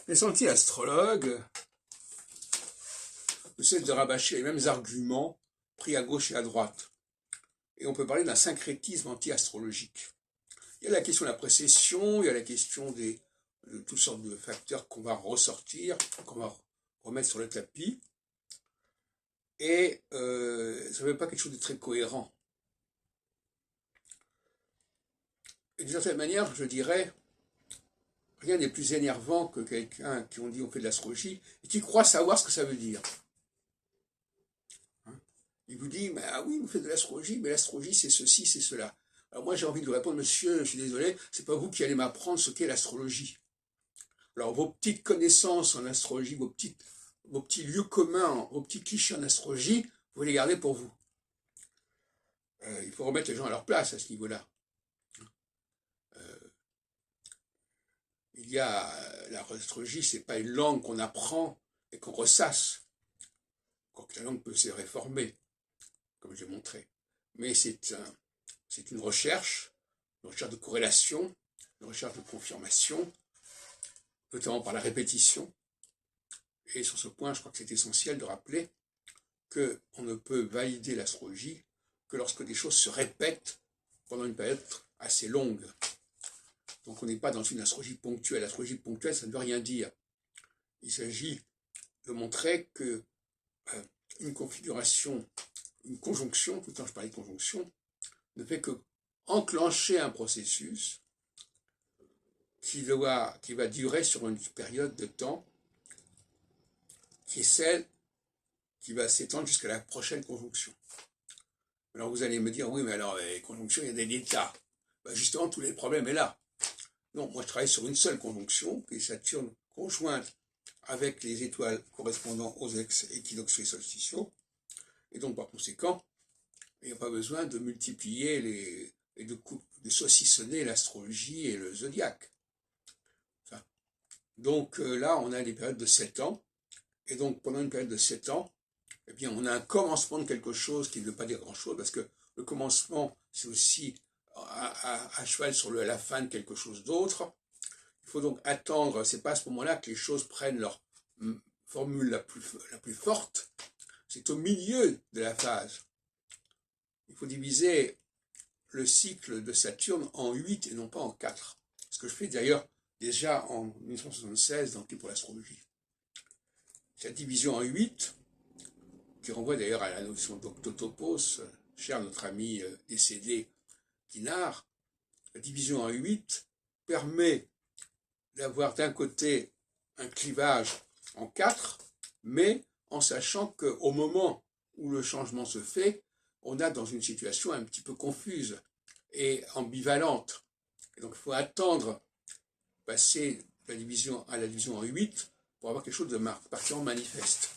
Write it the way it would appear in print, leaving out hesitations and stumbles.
Les anti-astrologues essaient de rabâcher les mêmes arguments pris à gauche et à droite. Et on peut parler d'un syncrétisme anti-astrologique. Il y a la question de la précession, il y a la question de toutes sortes de facteurs qu'on va ressortir, qu'on va remettre sur le tapis. Et ça ne fait pas quelque chose de très cohérent. Et d'une certaine manière, je dirais, rien n'est plus énervant que quelqu'un qui on dit on fait de l'astrologie et qui croit savoir ce que ça veut dire. Il vous dit, ah oui, vous faites de l'astrologie, mais l'astrologie c'est ceci, c'est cela. Alors moi j'ai envie de lui répondre, monsieur, je suis désolé, c'est pas vous qui allez m'apprendre ce qu'est l'astrologie. Alors vos petites connaissances en astrologie, vos petits lieux communs, vos petits clichés en astrologie, vous les gardez pour vous. Il faut remettre les gens à leur place à ce niveau-là. L'astrologie, c'est pas une langue qu'on apprend et qu'on ressasse. Quoique la langue peut se réformer, comme j'ai montré. Mais c'est une recherche de corrélation, une recherche de confirmation, notamment par la répétition. Et sur ce point, je crois que c'est essentiel de rappeler qu'on ne peut valider l'astrologie que lorsque des choses se répètent pendant une période assez longue. Donc on n'est pas dans une astrologie ponctuelle. L'astrologie ponctuelle, ça ne veut rien dire. Il s'agit de montrer que une configuration, une conjonction, tout le temps je parlais de conjonction, ne fait que enclencher un processus qui va durer sur une période de temps qui est celle qui va s'étendre jusqu'à la prochaine conjonction. Alors vous allez me dire, oui, mais alors les conjonctions, il y a des états. Ben justement, tous les problèmes sont là. Non, moi je travaille sur une seule conjonction, qui est Saturne conjointe avec les étoiles correspondant aux équinoxes et solsticiaux. Et donc par conséquent, il n'y a pas besoin de multiplier et de saucissonner l'astrologie et le zodiaque. Enfin, donc là, on a des périodes de 7 ans. Et donc pendant une période de 7 ans, eh bien, on a un commencement de quelque chose qui ne veut pas dire grand-chose, parce que le commencement, c'est aussi à cheval sur la fin de quelque chose d'autre. Il faut donc attendre, c'est pas à ce moment-là que les choses prennent leur formule la plus forte, c'est au milieu de la phase. Il faut diviser le cycle de Saturne en 8 et non pas en 4. Ce que je fais d'ailleurs déjà en 1976 dans le livre pour l'astrologie. Cette division en 8, qui renvoie d'ailleurs à la notion d'octotopos, cher à notre ami décédé Guinard, la division en 8 permet d'avoir d'un côté un clivage en 4, mais en sachant qu'au moment où le changement se fait, on est dans une situation un petit peu confuse et ambivalente. Et donc il faut attendre passer à la division en 8 pour avoir quelque chose de particulièrement manifeste.